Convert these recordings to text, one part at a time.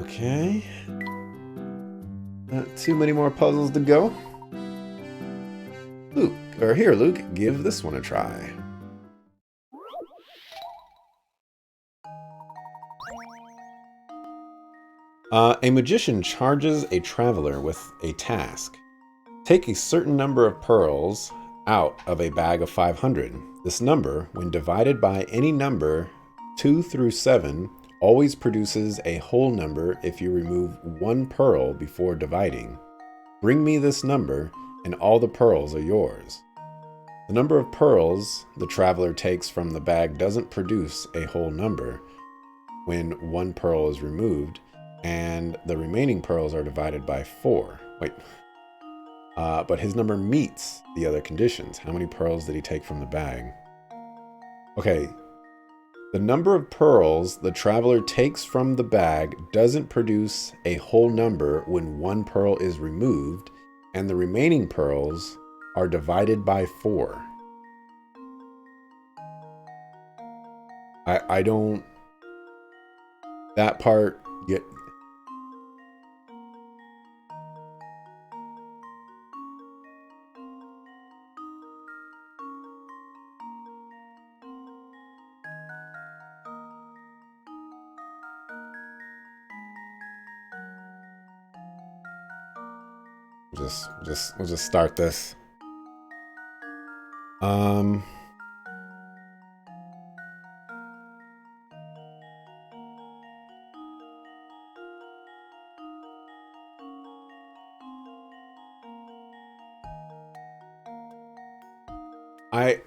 Okay. Not too many more puzzles to go. Luke, or here, Luke, give this one a try. A magician charges a traveler with a task. Take a certain number of pearls out of a bag of 500. This number, when divided by any number 2 through 7, always produces a whole number if you remove one pearl before dividing. Bring me this number, and all the pearls are yours. The number of pearls the traveler takes from the bag doesn't produce a whole number when one pearl is removed, and the remaining pearls are divided by 4. Wait. But his number meets the other conditions. How many pearls did he take from the bag? Okay. The number of pearls the traveler takes from the bag doesn't produce a whole number when one pearl is removed, and the remaining pearls are divided by 4. I don't... That part... Yeah. We'll just start this.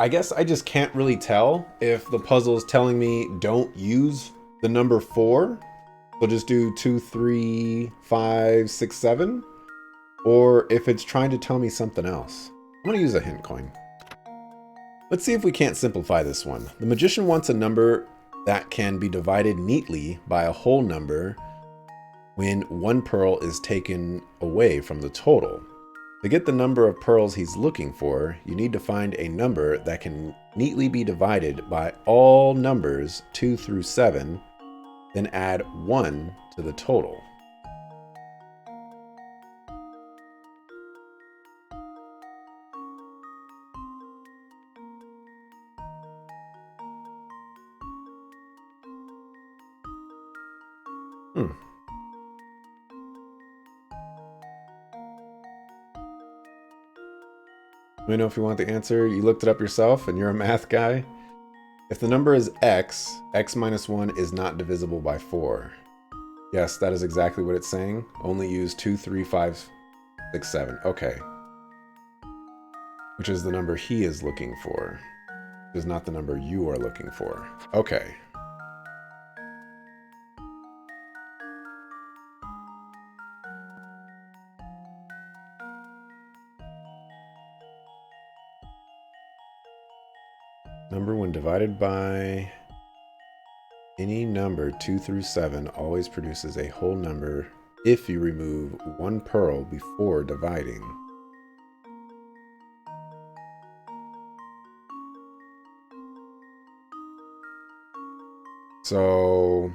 I guess I just can't really tell if the puzzle is telling me don't use the number 4. So just do 2, 3, 5, 6, 7. Or if it's trying to tell me something else. I'm going to use a hint coin. Let's see if we can't simplify this one. The magician wants a number that can be divided neatly by a whole number when one pearl is taken away from the total. To get the number of pearls he's looking for, you need to find a number that can neatly be divided by all numbers 2 through 7, then add 1 to the total. Let me know if you want the answer. You looked it up yourself and you're a math guy. If the number is x, x minus 1 is not divisible by 4. Yes, that is exactly what it's saying. Only use 2, 3, 5, 6, 7. Okay. Which is the number he is looking for. Which is not the number you are looking for. Okay. Number when divided by any number 2 through 7 always produces a whole number if you remove one pearl before dividing. So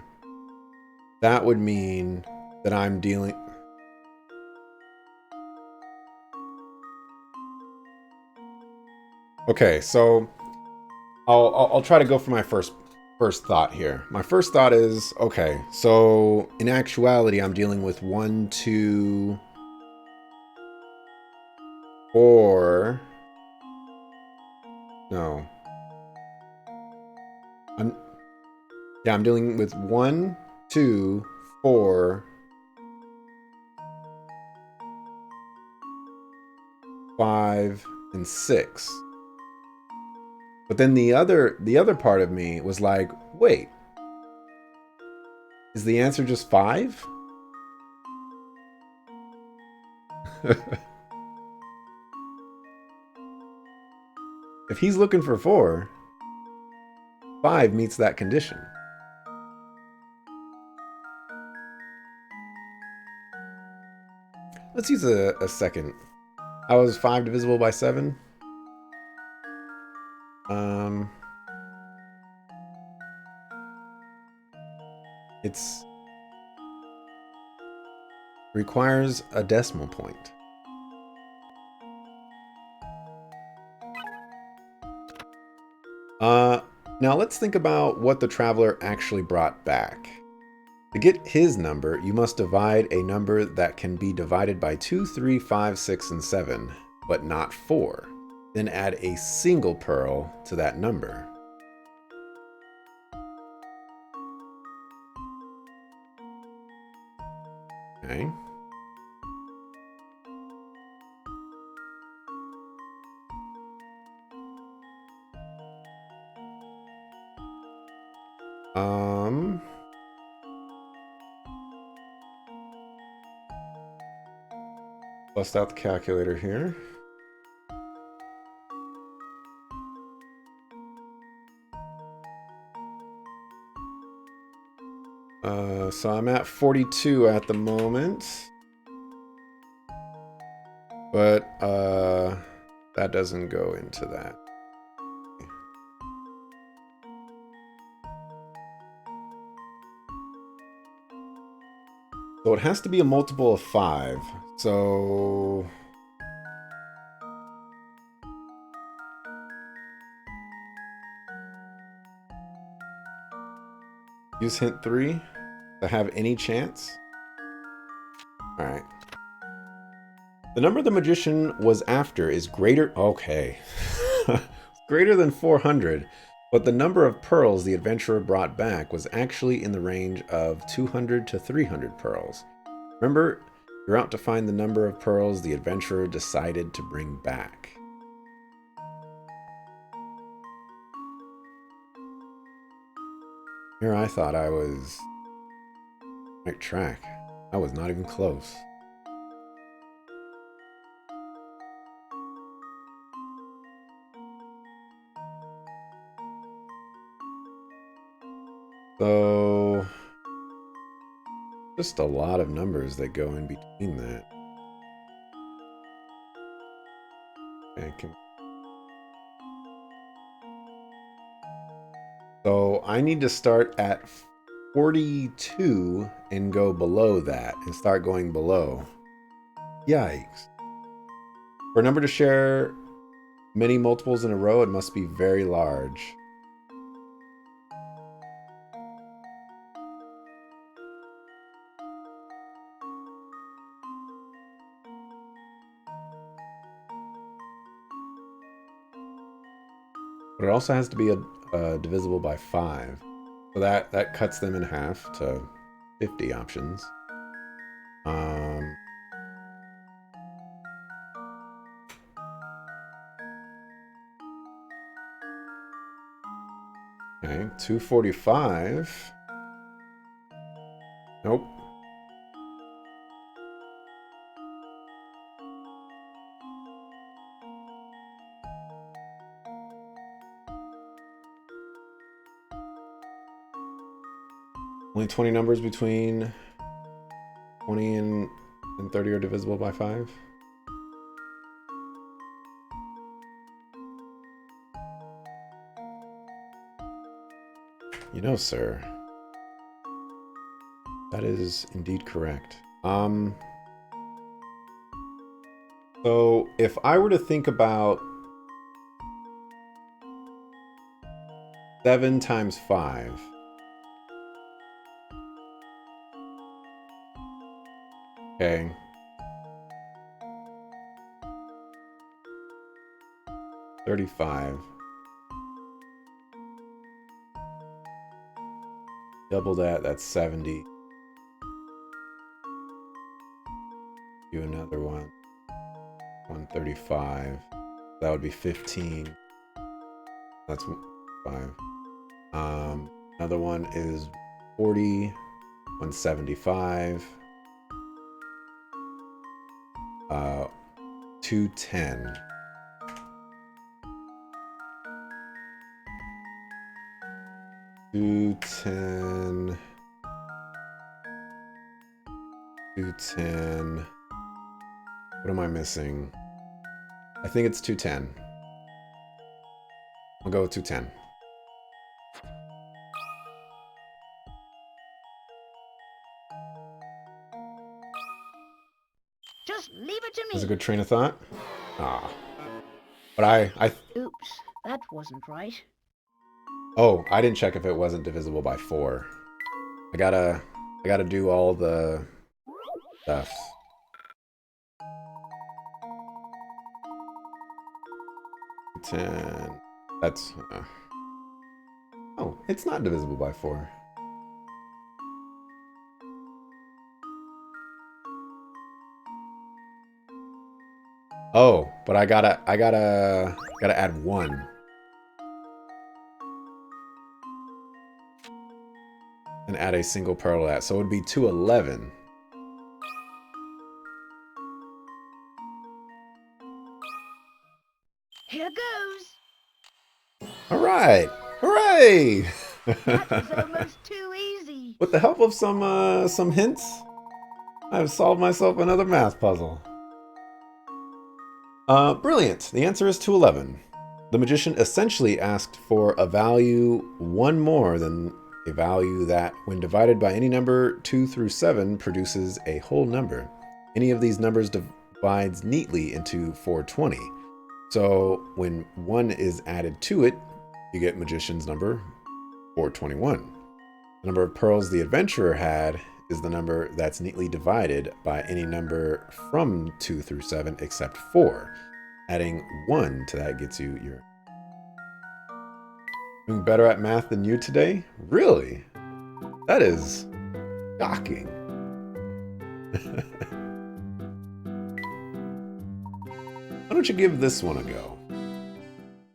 that would mean that I'm dealing... Okay, so I'll try to go for my first thought here. My first thought is, okay, so in actuality, I'm dealing with 1, 2, 4. No. I'm dealing with 1, 2, 4, 5, and 6. But then the other part of me was like, wait, is the answer just 5? If he's looking for 4, 5 meets that condition. Let's use a second. How is 5 divisible by 7? It's requires a decimal point. Now let's think about what the traveler actually brought back. To get his number, you must divide a number that can be divided by 2, 3, 5, 6, and 7, but not 4. Then add a single pearl to that number. Okay. Bust out the calculator here. So I'm at 42 at the moment. But that doesn't go into that. So it has to be a multiple of 5. So use hint 3 to have any chance. All right. The number the magician was after is greater. Okay. Greater than 400. But the number of pearls the adventurer brought back was actually in the range of 200 to 300 pearls. Remember, you're out to find the number of pearls the adventurer decided to bring back. Here I thought I was right track. I was not even close. So, just a lot of numbers that go in between that. So I need to start at 42 and go below that and start going below. Yikes. For a number to share many multiples in a row, it must be very large. But it also has to be divisible by 5. So that cuts them in half to 50 options. Okay, 245. Nope. Only 20 numbers between 20 and 30 are divisible by 5. You know, sir, that is indeed correct. So if I were to think about 7 times 5, okay, $35. Double that, that's 70. Do another one. 135. That would be 15. That's 5. Another one is 40. 175. 210. What am I missing? I think it's 210. I'll go with 210. Just leave it to That's a me. good train of thought. Ah. But I... Oops, that wasn't right. Oh, I didn't check if it wasn't divisible by 4. I gotta do all the stuff. 10. That's... Oh, it's not divisible by 4. Oh, but I gotta add 1. And add a single pearl to that. So it would be 211. Here goes. All right. Hooray! That was almost too easy. With the help of some hints, I've solved myself another math puzzle. Brilliant. The answer is 211. The magician essentially asked for a value 1 more than a value that, when divided by any number 2 through 7, produces a whole number. Any of these numbers divides neatly into 420. So when 1 is added to it, you get magician's number 421. The number of pearls the adventurer had is the number that's neatly divided by any number from 2 through 7 except 4. Adding 1 to that gets you your... Doing better at math than you today? Really? That is shocking. Why don't you give this one a go?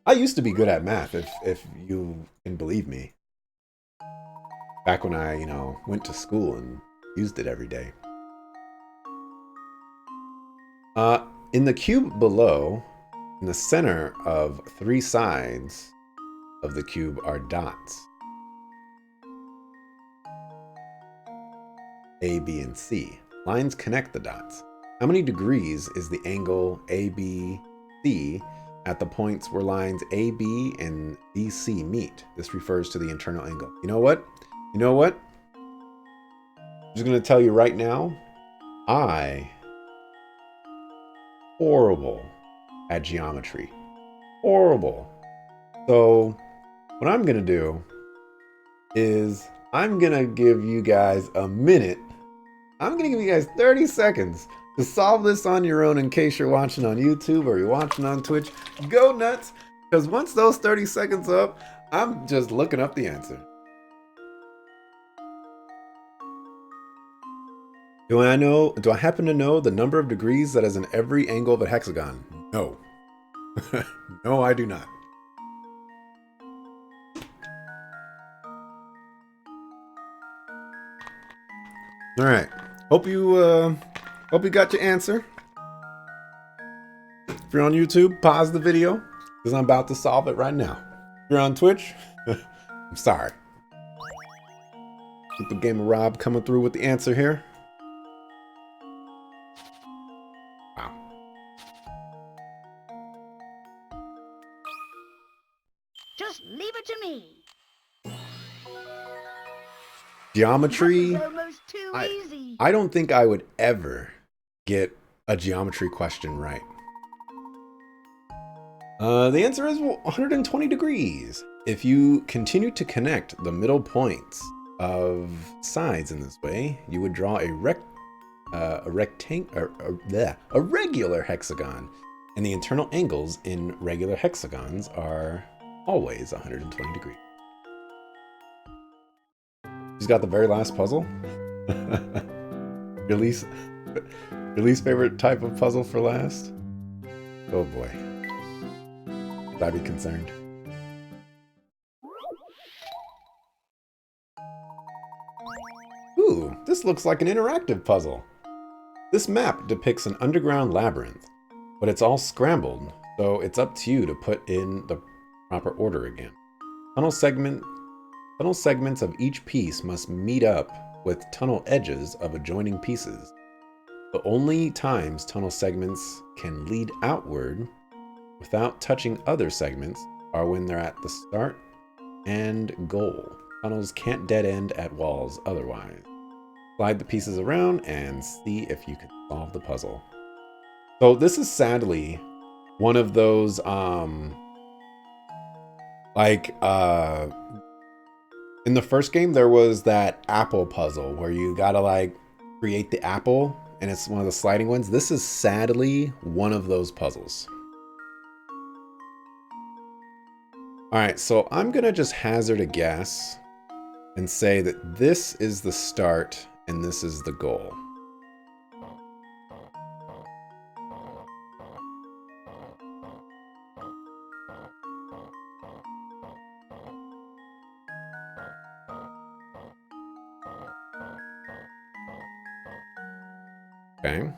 I used to be good at math, if you can believe me. Back when I, went to school and used it every day. In the cube below, in the center of 3 sides of the cube are dots. A, B, and C. Lines connect the dots. How many degrees is the angle ABC at the points where lines AB and BC meet? This refers to the internal angle. You know what? I'm just going to tell you right now, horrible at geometry. Horrible. So what I'm going to do is I'm going to give you guys a minute. I'm going to give you guys 30 seconds to solve this on your own in case you're watching on YouTube or you're watching on Twitch. Go nuts, because once those 30 seconds are up, I'm just looking up the answer. Do I happen to know the number of degrees that is in every angle of a hexagon? No. No, I do not. All right. Hope you got your answer. If you're on YouTube, pause the video because I'm about to solve it right now. If you're on Twitch, I'm sorry. Super Gamer Rob coming through with the answer here. Wow. Just leave it to me. Geometry. That was almost too easy. I don't think I would ever get a geometry question right. The answer is 120 degrees. If you continue to connect the middle points of sides in this way, you would draw a regular hexagon, and the internal angles in regular hexagons are always 120 degrees. She's got the very last puzzle. Your least favorite type of puzzle for last? Oh boy. Should I be concerned? Ooh, this looks like an interactive puzzle. This map depicts an underground labyrinth, but it's all scrambled, so it's up to you to put in the proper order again. Tunnel segments of each piece must meet up with tunnel edges of adjoining pieces. The only times tunnel segments can lead outward without touching other segments are when they're at the start and goal. Tunnels can't dead end at walls otherwise. Slide the pieces around and see if you can solve the puzzle. So this is sadly one of those in the first game there was that apple puzzle where you gotta like create the apple and it's one of the sliding ones. This is sadly one of those puzzles. All right, so I'm gonna just hazard a guess and say that this is the start and this is the goal. Okay.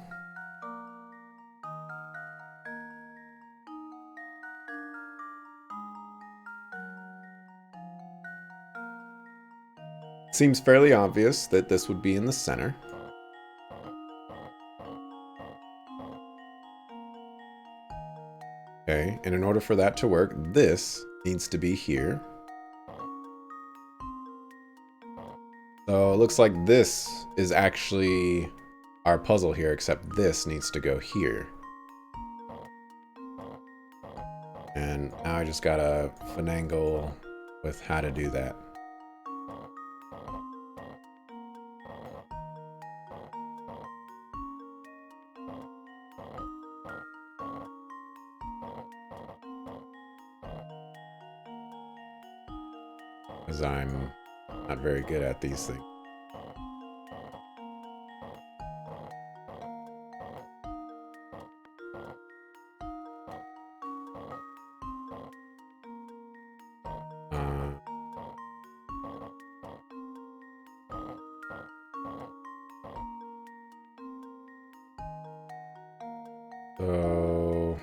Seems fairly obvious that this would be in the center. Okay, and in order for that to work, this needs to be here. So it looks like this is actually our puzzle here, except this needs to go here. And now I just gotta finagle with how to do that. Because I'm not very good at these things. So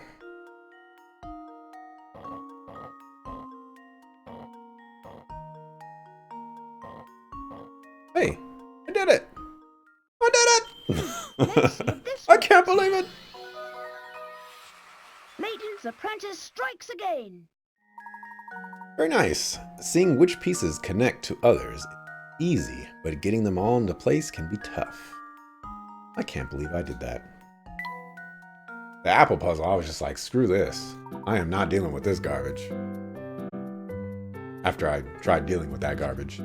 hey, I did it! I did it! I can't believe it! Layton's apprentice strikes again. Very nice. Seeing which pieces connect to others is easy, but getting them all into place can be tough. I can't believe I did that. The apple puzzle, I was just like, screw this. I am not dealing with this garbage. After I tried dealing with that garbage.